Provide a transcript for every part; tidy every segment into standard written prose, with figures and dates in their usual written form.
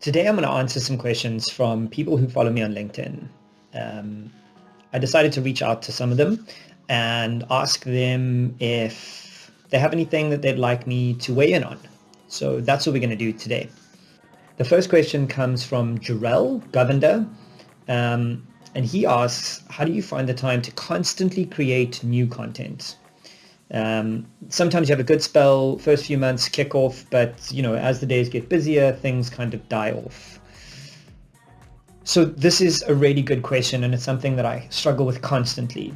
Today, I'm going to answer some questions from people who follow me on LinkedIn. Um, I decided to reach out to some of them and ask them if they have anything that they'd like me to weigh in on. So that's what we're going to do today. The first question comes from Jurelle Govender, and he asks, how do you find the time to constantly create new content? Sometimes you have a good spell, first few months kick off, but as the days get busier, things kind of die off. So this is a really good question, and it's something that I struggle with constantly.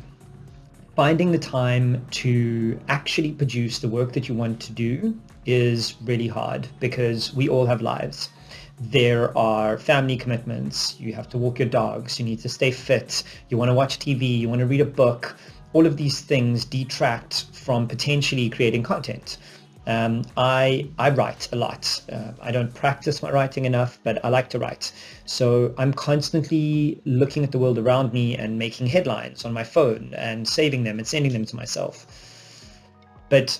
Finding the time to actually produce the work that you want to do is really hard because we all have lives. There are family commitments, you have to walk your dogs, you need to stay fit, you want to watch TV, you want to read a book. All of these things detract from potentially creating content. I write a lot. I don't practice my writing enough, but I like to write. So I'm constantly looking at the world around me and making headlines on my phone and saving them and sending them to myself. But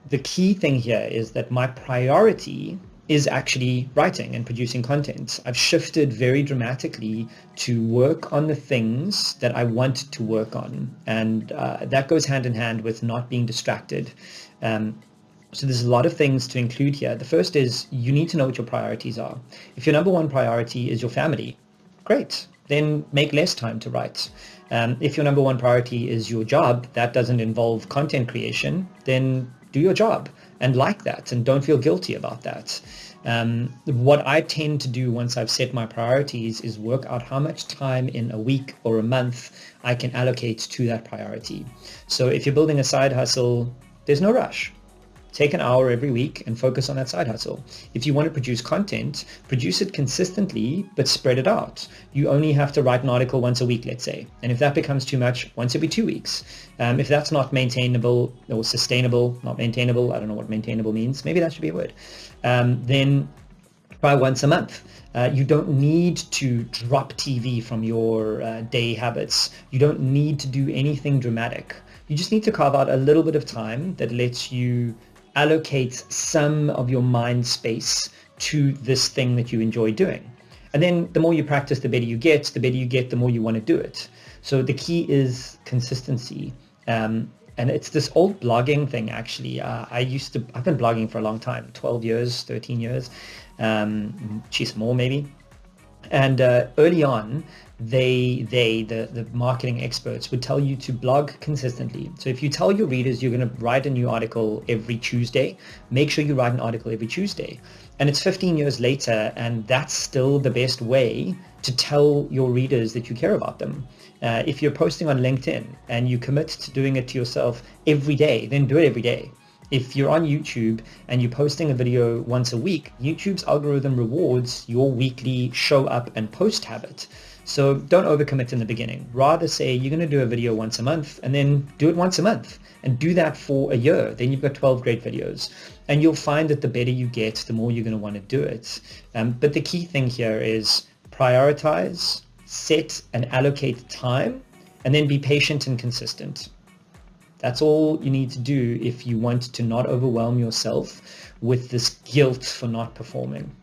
the key thing here is that my priority is actually writing and producing content. I've shifted very dramatically to work on the things that I want to work on. And that goes hand in hand with not being distracted. So there's a lot of things to include here. The first is you need to know what your priorities are. If your number one priority is your family, great, then make less time to write. If your number one priority is your job, that doesn't involve content creation, then do your job and like that and don't feel guilty about that. What I tend to do once I've set my priorities is work out how much time in a week or a month I can allocate to that priority. So if you're building a side hustle, there's no rush. Take an hour every week and focus on that side hustle. If you want to produce content, produce it consistently, but spread it out. You only have to write an article once a week, let's say. And if that becomes too much, once every 2 weeks. If that's not maintainable or sustainable, not maintainable, I don't know what maintainable means. Maybe that should be a word. Then try once a month. You don't need to drop TV from your day habits. You don't need to do anything dramatic. You just need to carve out a little bit of time that lets you allocate some of your mind space to this thing that you enjoy doing. And then the more you practice, the better you get, the more you want to do it. So the key is consistency. And it's this old blogging thing, actually. I've been blogging for a long time, 12 years, 13 years, more maybe. And early on, the marketing experts would tell you to blog consistently. So if you tell your readers you're going to write a new article every Tuesday, make sure you write an article every Tuesday. And it's 15 years later, and that's still the best way to tell your readers that you care about them. If you're posting on LinkedIn and you commit to doing it to yourself every day, then do it every day. If you're on YouTube and you're posting a video once a week, YouTube's algorithm rewards your weekly show up and post habit. So don't overcommit in the beginning. Rather say you're going to do a video once a month and then do it once a month and do that for a year. Then you've got 12 great videos. And you'll find that the better you get, the more you're going to want to do it. But the key thing here is prioritize, set and allocate time, and then be patient and consistent. That's all you need to do if you want to not overwhelm yourself with this guilt for not performing.